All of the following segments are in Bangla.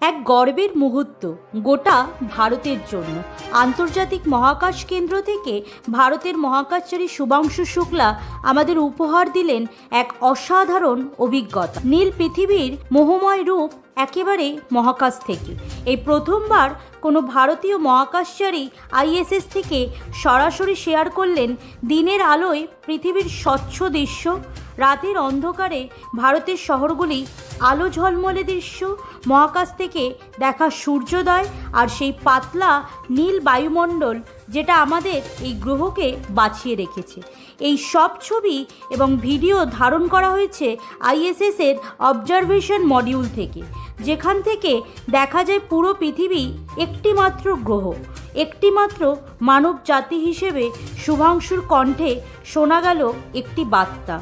এক গর্বের মুহূর্ত গোটা ভারতের জন্য। আন্তর্জাতিক মহাকাশ কেন্দ্র থেকে ভারতের মহাকাশচারী শুভাংশু শুক্লা আমাদের উপহার দিলেন এক অসাধারণ অভিজ্ঞতা। নীল পৃথিবীর মোহময় রূপ একেবারে মহাকাশ থেকে। এই প্রথমবার কোনো ভারতীয় মহাকাশচারী আইএসএস থেকে সরাসরি শেয়ার করলেন দিনের আলোয় পৃথিবীর স্বচ্ছ দৃশ্য, রাতের অন্ধকারে ভারতের শহরগুলি আলো ঝলমলে দৃশ্য, মহাকাশ থেকে দেখা সূর্যোদয় আর সেই পাতলা নীল বায়ুমণ্ডল যেটা আমাদের এই গ্রহকে বাঁচিয়ে রেখেছে। এই সব ছবি এবং ভিডিও ধারণ করা হয়েছে আইএসএসের অবজারভেশন মডিউল থেকে, যেখান থেকে দেখা যায় পুরো পৃথিবী একটিমাত্র গ্রহ। একটিমাত্র মানব জাতি হিসেবে শুভাংশুর কণ্ঠে শোনা গেল একটি বার্তা।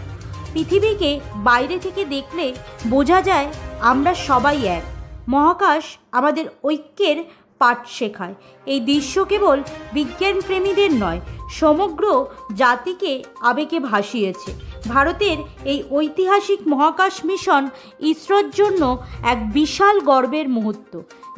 পৃথিবীকে বাইরে থেকে দেখলে বোঝা যায় আমরা সবাই এক। মহাকাশ আমাদের ঐক্যের পাঠ শেখায়। এই দৃশ্য কেবল বিজ্ঞানপ্রেমীদের নয়, সমগ্র জাতিকে আবেগে ভাসিয়েছে। ভারতের এই ঐতিহাসিক মহাকাশ মিশন ইসরোর জন্য এক বিশাল গর্বের মুহূর্ত,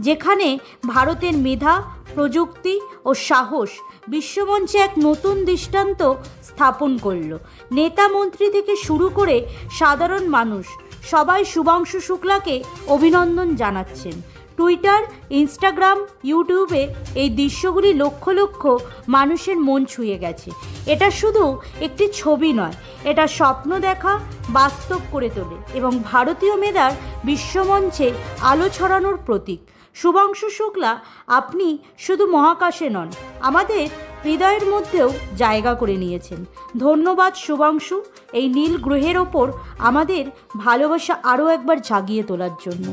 যেখানে ভারতের মেধা, প্রযুক্তি ও সাহস বিশ্বমঞ্চে এক নতুন দৃষ্টান্ত স্থাপন করল। নেতা মন্ত্রী থেকে শুরু করে সাধারণ মানুষ সবাই শুভাংশু শুক্লাকে অভিনন্দন জানাচ্ছেন। টুইটার, ইনস্টাগ্রাম, ইউটিউবে এই দৃশ্যগুলি লক্ষ লক্ষ মানুষের মন ছুঁয়ে গেছে। এটা শুধু একটি ছবি নয়, এটা স্বপ্ন দেখা বাস্তব করে তোলে এবং ভারতীয় মেধার বিশ্বমঞ্চে আলো ছড়ানোর প্রতীক। শুভাংশু শুক্লা, আপনি শুধু মহাকাশে নন, আমাদের হৃদয়ের মধ্যেও জায়গা করে নিয়েছেন। ধন্যবাদ শুভাংশু, এই নীল গ্রহের ওপর আমাদের ভালোবাসা আরও একবার জাগিয়ে তোলার জন্য।